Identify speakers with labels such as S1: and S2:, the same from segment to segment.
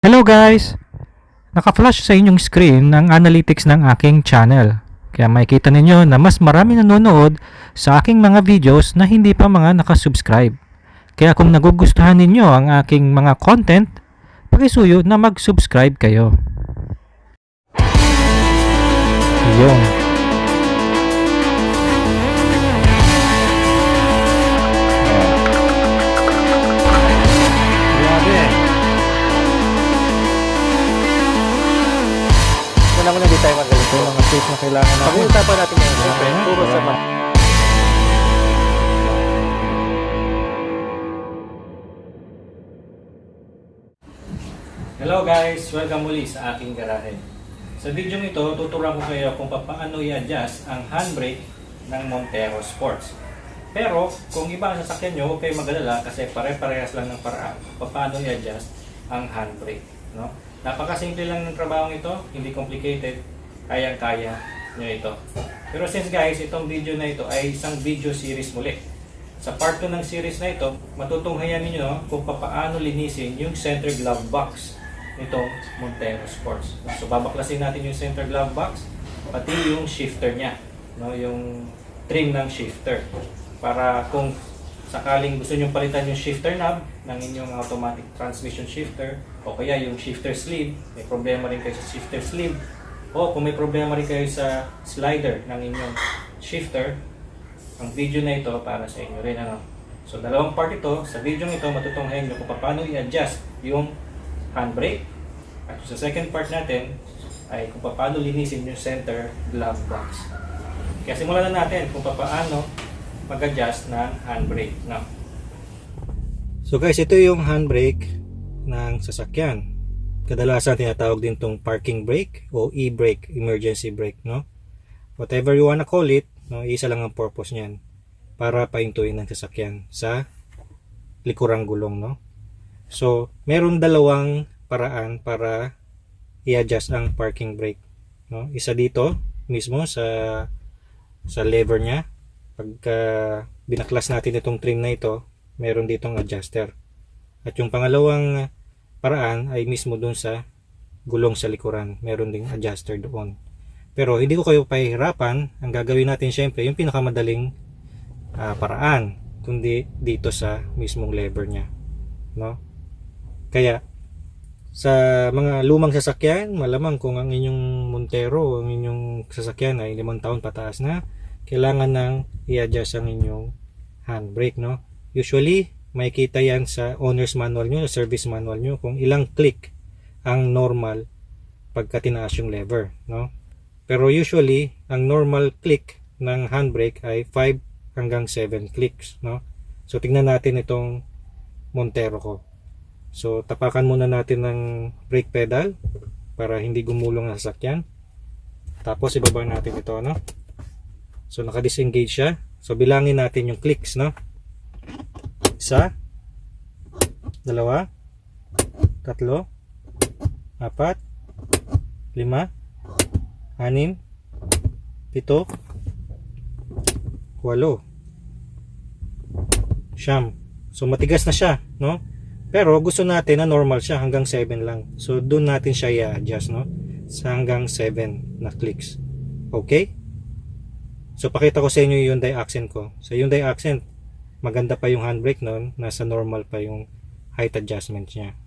S1: Hello guys! Naka-flash sa inyong screen ang analytics ng aking channel. Kaya makikita ninyo na mas marami nanonood sa aking mga videos na hindi pa mga nakasubscribe. Kaya kung nagugustuhan ninyo ang aking mga content, pakisuyo na mag-subscribe kayo. Yung
S2: Muna di tayo magaling.
S1: ito mga tips na kailangan natin.
S2: Pag-uusapan natin ngayon, siyempre, puro sa mga...
S1: Hello guys! Welcome muli sa aking garahe. Sa video ito, tuturuan ko kayo kung paano i-adjust ang handbrake ng Montero Sports. Pero kung iba ang sasakyan nyo, huwag kayong mag-alala kasi pare-parehas lang ng paraan kung paano i-adjust ang handbrake. No? Napakasimple lang ng trabaho ito, hindi complicated, kayang-kaya nyo ito. Pero since guys, itong video na ito ay isang video series muli. Sa part 2 ng series na ito, matutunghayan ninyo kung paano linisin yung center glove box nitong Montero Sports. So babaklasin natin yung center glove box, pati yung shifter niya, no? Yung trim ng shifter. Para kung sakaling gusto nyo palitan yung shifter knob ng inyong automatic transmission shifter, o kaya yung shifter sleeve, may problema rin kayo sa shifter sleeve, o kung may problema rin kayo sa slider ng inyong shifter, ang video na ito para sa inyo rin. So dalawang part ito. Sa video ito matutunghayan nyo kung paano i-adjust yung handbrake, at sa second part natin ay kung paano linisin yung center glove box. Kaya simulan na natin kung paano mag-adjust ng handbrake. No? So guys, ito yung handbrake ng sasakyan. Kadalasan tinatawag din tong parking brake o e-brake, emergency brake, no? Whatever you wanna call it, no, isa lang ang purpose niyan, para pahintuin ng sasakyan sa likurang gulong, no? So, meron dalawang paraan para i-adjust ang parking brake, no? Isa dito mismo sa lever niya. Pagka binaklas natin itong trim na ito, meron ditong adjuster. At yung pangalawang paraan ay mismo dun sa gulong sa likuran. Meron ding adjuster doon. Pero hindi ko kayo pahihirapan. Ang gagawin natin syempre yung pinakamadaling paraan, kundi dito sa mismong lever niya, no? Kaya sa mga lumang sasakyan, malamang kung ang inyong Montero, ang inyong sasakyan ay 5 taon pataas na, kailangan nang i-adjust ang inyong handbrake, no? Usually, makikita yan sa owner's manual nyo, sa service manual nyo, kung ilang click ang normal pagka tinaas yung lever, no? Pero usually, ang normal click ng handbrake ay 5 hanggang 7 clicks, no? So, tingnan natin itong Montero ko. So, tapakan muna natin ng brake pedal para hindi gumulong ang sasakyan. Tapos, ibaba natin ito, no? So, naka-disengage siya. So, bilangin natin yung clicks, no? 1, 2, 3, 4, 5, 6, 7, 8, 8, 9. So matigas na siya, no? Pero gusto natin na normal siya hanggang 7 lang. So doon natin siya i-adjust, no? Sa hanggang 7 na clicks. Okay? So pakita ko sa inyo yung Hyundai Accent ko. Sa Hyundai Accent, maganda pa yung handbrake noon, nasa normal pa yung height adjustment niya.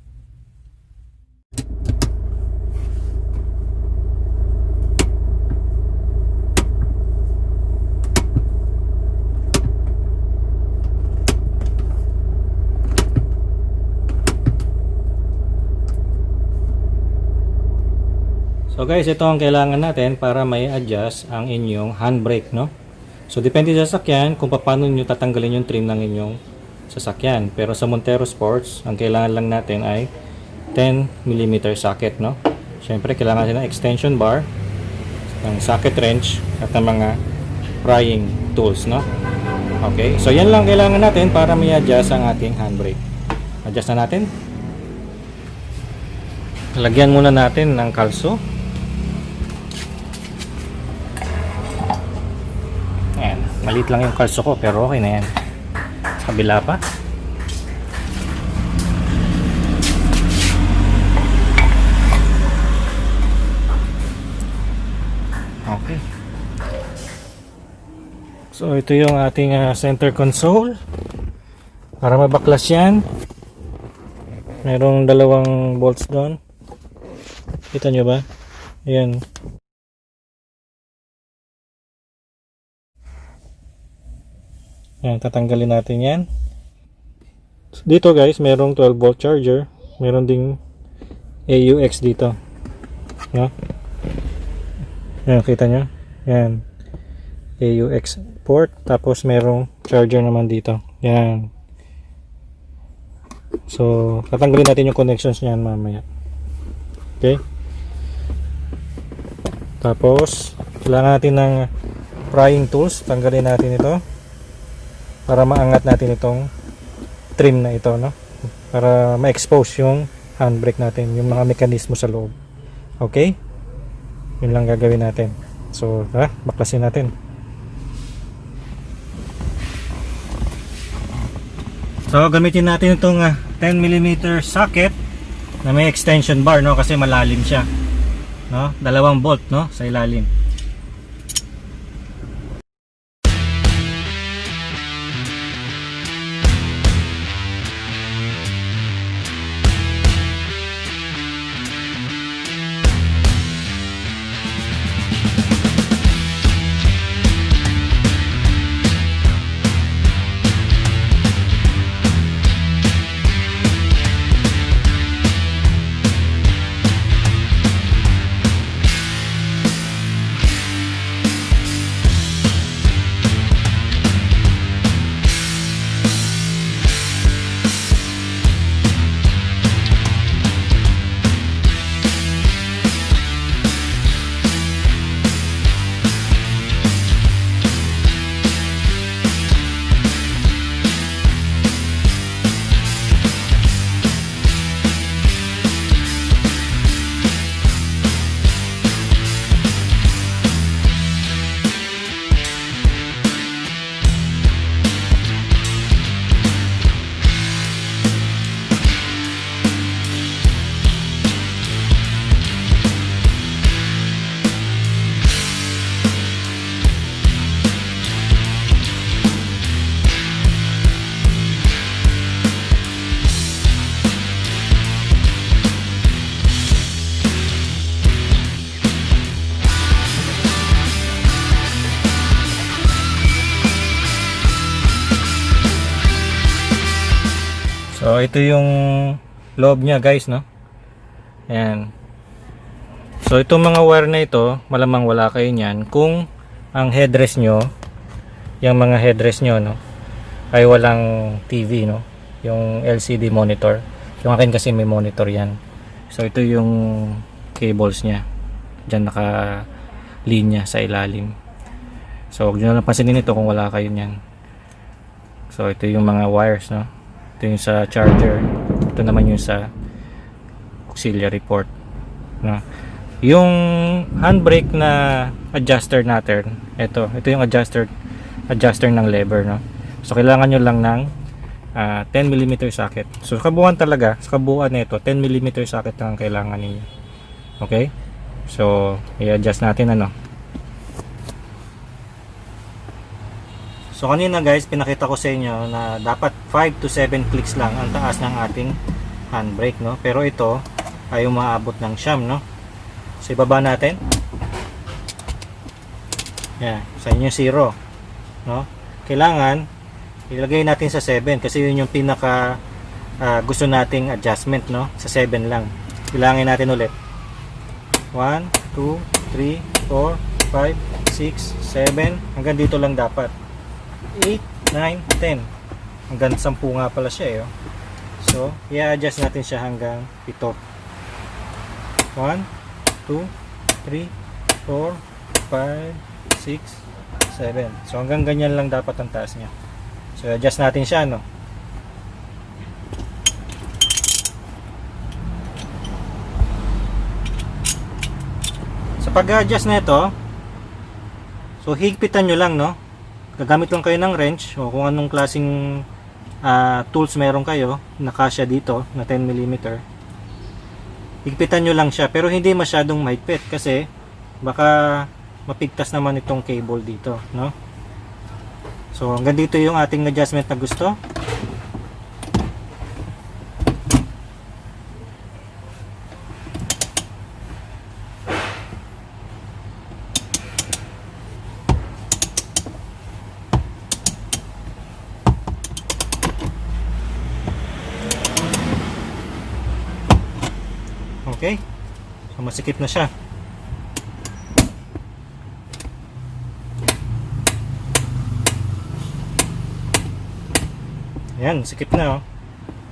S1: So guys, ito ang kailangan natin para may adjust ang inyong handbrake, no? So depende sa sasakyan kung paano niyo tatanggalin yung trim ng inyong sasakyan. Pero sa Montero Sports, ang kailangan lang natin ay 10mm socket, no? Syempre kailangan natin ng extension bar, ng socket wrench at ng mga prying tools, no? Okay, so yan lang kailangan natin para may adjust ang ating handbrake. Adjust na natin. Lagyan muna natin ng kalso. Malit lang yung kalso ko pero okay na yan. Sa kabila pa. So ito yung ating center console. Para mabaklas yan, mayroong dalawang bolts doon. Kita nyo ba? Ayan. Ayan, tatanggalin natin yan. Dito guys, mayroong 12 volt charger. Mayroon ding AUX dito. No? Ayan, kita nyo? Ayan. AUX port. Tapos mayroong charger naman dito. Ayan. So, tatanggalin natin yung connections niyan mamaya. Okay? Tapos, kailangan natin ng prying tools. Tanggalin natin ito para maangat natin itong trim na ito, no? Para ma-expose yung handbrake natin, yung mga mekanismo sa loob. Okay? Yun lang gagawin natin. So, baklasin natin. So, gamitin natin itong 10mm socket na may extension bar, no, kasi malalim siya, no, 2 bolt, no, sa ilalim. So ito yung loob niya guys, no? Ayan. So itong mga wire na ito, malamang wala kayo niyan kung ang headrest nyo, yung mga headrest nyo, no, ay walang TV, no, yung LCD monitor. Yung akin kasi may monitor yan. So ito yung cables niya, dyan naka linya sa ilalim. So huwag nyo lang pansinin ito kung wala kayo niyan. So ito yung mga wires, no. Ito yung sa charger. Ito naman yung sa auxiliary port, no? Yung handbrake na adjuster natin, ito yung adjuster ng lever, no? So kailangan nyo lang ng 10mm socket. So sa kabuuan talaga, sa kabuuan nito 10mm socket lang ang kailangan niyo. Okay? So i-adjust natin, ano. So kanina guys, pinakita ko sa inyo na dapat 5 to 7 clicks lang ang taas ng ating handbrake, no? Pero ito ay umaabot ng siyam, no? So ibaba natin. Yan, sa inyo 0, no? Kailangan ilagay natin sa 7 kasi yun yung pinaka gusto nating adjustment, no? Sa 7 lang. Bilangin natin ulit. 1, 2, 3, 4, 5, 6, 7. Hanggang dito lang dapat. 8, 9, 10. Hanggang 10 nga pala siya, eh, oh. So, i-adjust natin siya hanggang 7. 1, 2, 3, 4, 5, 6, 7. So, hanggang ganyan lang dapat ang taas niya. So, adjust natin siya, no? Sa pag-adjust na ito, so, higpitan nyo lang, no? Gagamit lang kayo ng wrench o kung anong klaseng tools meron kayo na kasya dito na 10mm. Higpitan nyo lang siya pero hindi masyadong mahigpit kasi baka mapigtas naman itong cable dito, no? So hanggang dito yung ating adjustment na gusto. Okay, so masikip na siya. Ayan, sikip na oh.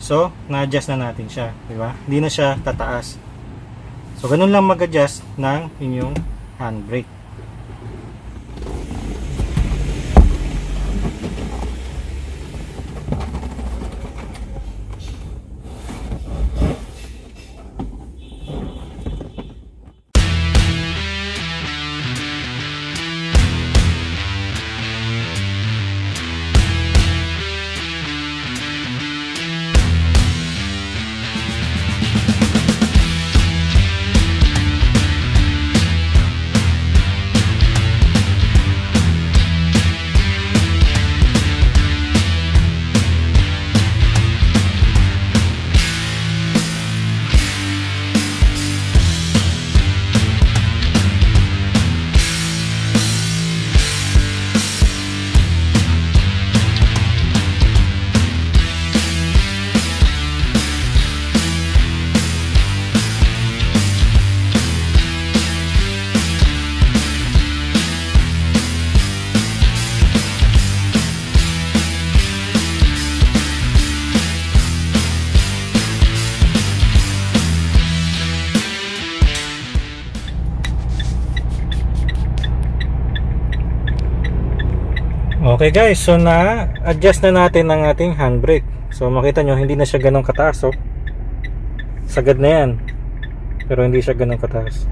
S1: So, na-adjust na natin siya, di ba? Hindi na siya tataas. So, ganun lang mag-adjust ng inyong handbrake. Okay guys, so na-adjust na natin ang ating handbrake. So makita nyo, hindi na siya ganun kataas oh. Sagad na yan. Pero hindi siya ganun kataas.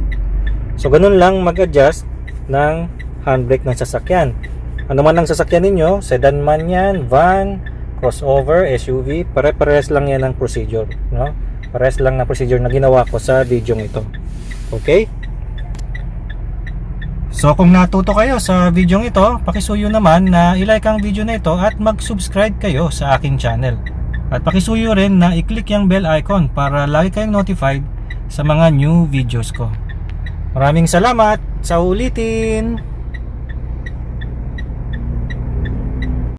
S1: So ganun lang mag-adjust ng handbrake ng sasakyan. Ano man ang sasakyan ninyo, sedan man yan, van, crossover, SUV, pare-pares lang yan ang procedure, no? Pares lang na procedure na ginawa ko sa video ito. Okay? So kung natuto kayo sa video ito, pakisuyo naman na i-like ang video na ito at mag-subscribe kayo sa aking channel. At pakisuyo rin na i-click yung bell icon para lagi kayong notified sa mga new videos ko. Maraming salamat! Sa ulitin!